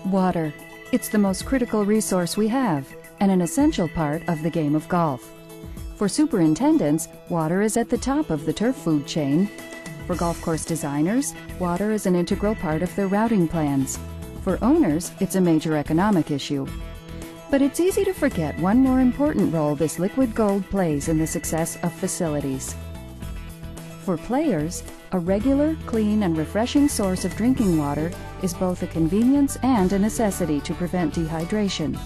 Water. It's the most critical resource we have, and an essential part of the game of golf. For superintendents, water is at the top of the turf food chain. For golf course designers, water is an integral part of their routing plans. For owners, it's a major economic issue. But it's easy to forget one more important role this liquid gold plays in the success of facilities. For players, a regular, clean, and refreshing source of drinking water is both a convenience and a necessity to prevent dehydration.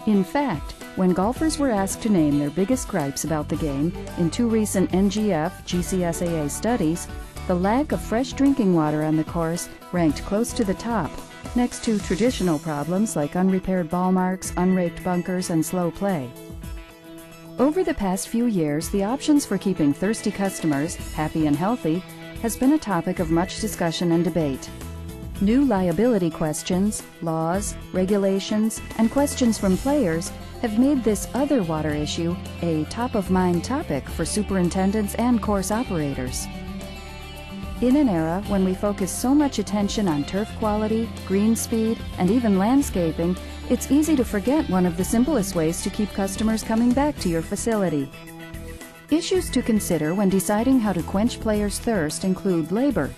In fact, when golfers were asked to name their biggest gripes about the game in two recent NGF-GCSAA studies, the lack of fresh drinking water on the course ranked close to the top, next to traditional problems like unrepaired ball marks, unraked bunkers, and slow play. Over the past few years, the options for keeping thirsty customers happy and healthy has been a topic of much discussion and debate. New liability questions, laws, regulations, and questions from players have made this other water issue a top-of-mind topic for superintendents and course operators. In an era when we focus so much attention on turf quality, green speed, and even landscaping, it's easy to forget one of the simplest ways to keep customers coming back to your facility. Issues to consider when deciding how to quench players' thirst include labor.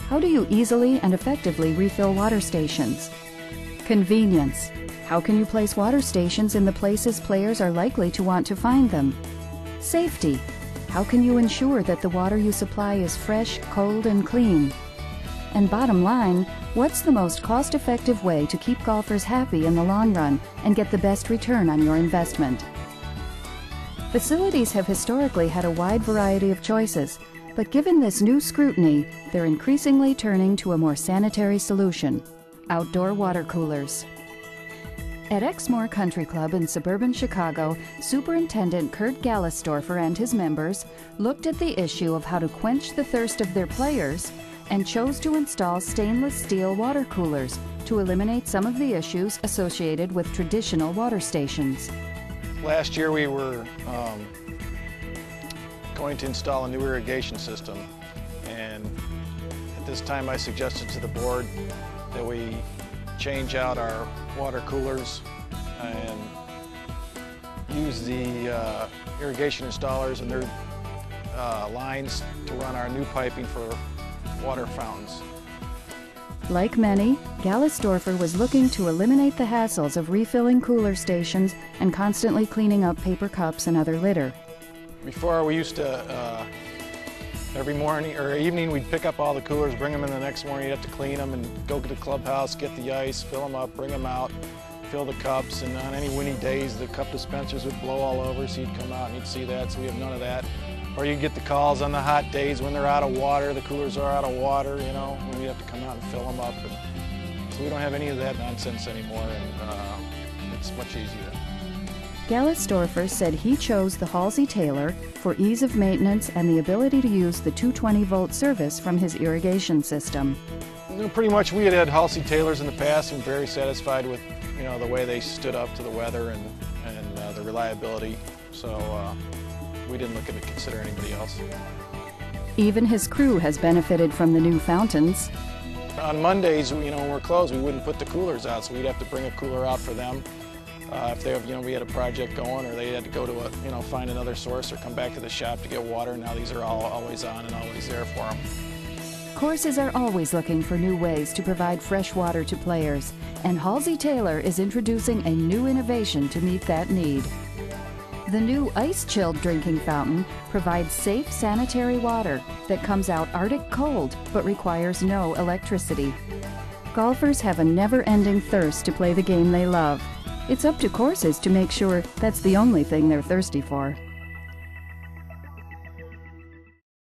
How do you easily and effectively refill water stations? Convenience. How can you place water stations in the places players are likely to want to find them? Safety. How can you ensure that the water you supply is fresh, cold, and clean? And bottom line, what's the most cost-effective way to keep golfers happy in the long run and get the best return on your investment? Facilities have historically had a wide variety of choices, but given this new scrutiny, they're increasingly turning to a more sanitary solution: outdoor water coolers. At Exmoor Country Club in suburban Chicago, Superintendent Kurt Gallisdorfer and his members looked at the issue of how to quench the thirst of their players and chose to install stainless steel water coolers to eliminate some of the issues associated with traditional water stations. Last year we were going to install a new irrigation system, and at this time I suggested to the board that we change out our water coolers and use the irrigation installers and their lines to run our new piping for water fountains. Like many, Gallisdorfer was looking to eliminate the hassles of refilling cooler stations and constantly cleaning up paper cups and other litter. Before, we used to, every morning or evening, we'd pick up all the coolers, bring them in the next morning. You'd have to clean them and go to the clubhouse, get the ice, fill them up, bring them out, fill the cups, and on any windy days, the cup dispensers would blow all over, so you'd come out and you'd see that, so we have none of that. Or you get the calls on the hot days when they're out of water, the coolers are out of water, you know, and we have to come out and fill them up. And so we don't have any of that nonsense anymore, and it's much easier. Gallisdorfer said he chose the Halsey Taylor for ease of maintenance and the ability to use the 220-volt service from his irrigation system. You know, pretty much we had Halsey Taylors in the past and very satisfied with, you know, the way they stood up to the weather and the reliability. So we didn't look at it, consider anybody else. Even his crew has benefited from the new fountains. On Mondays, you know, when we're closed, we wouldn't put the coolers out, so we'd have to bring a cooler out for them. If they have, you know, we had a project going, or they had to go to a, you know, find another source or come back to the shop to get water. Now these are all always on and always there for them. Courses are always looking for new ways to provide fresh water to players, and Halsey Taylor is introducing a new innovation to meet that need. The new ice-chilled drinking fountain provides safe, sanitary water that comes out Arctic cold but requires no electricity. Golfers have a never-ending thirst to play the game they love. It's up to courses to make sure that's the only thing they're thirsty for.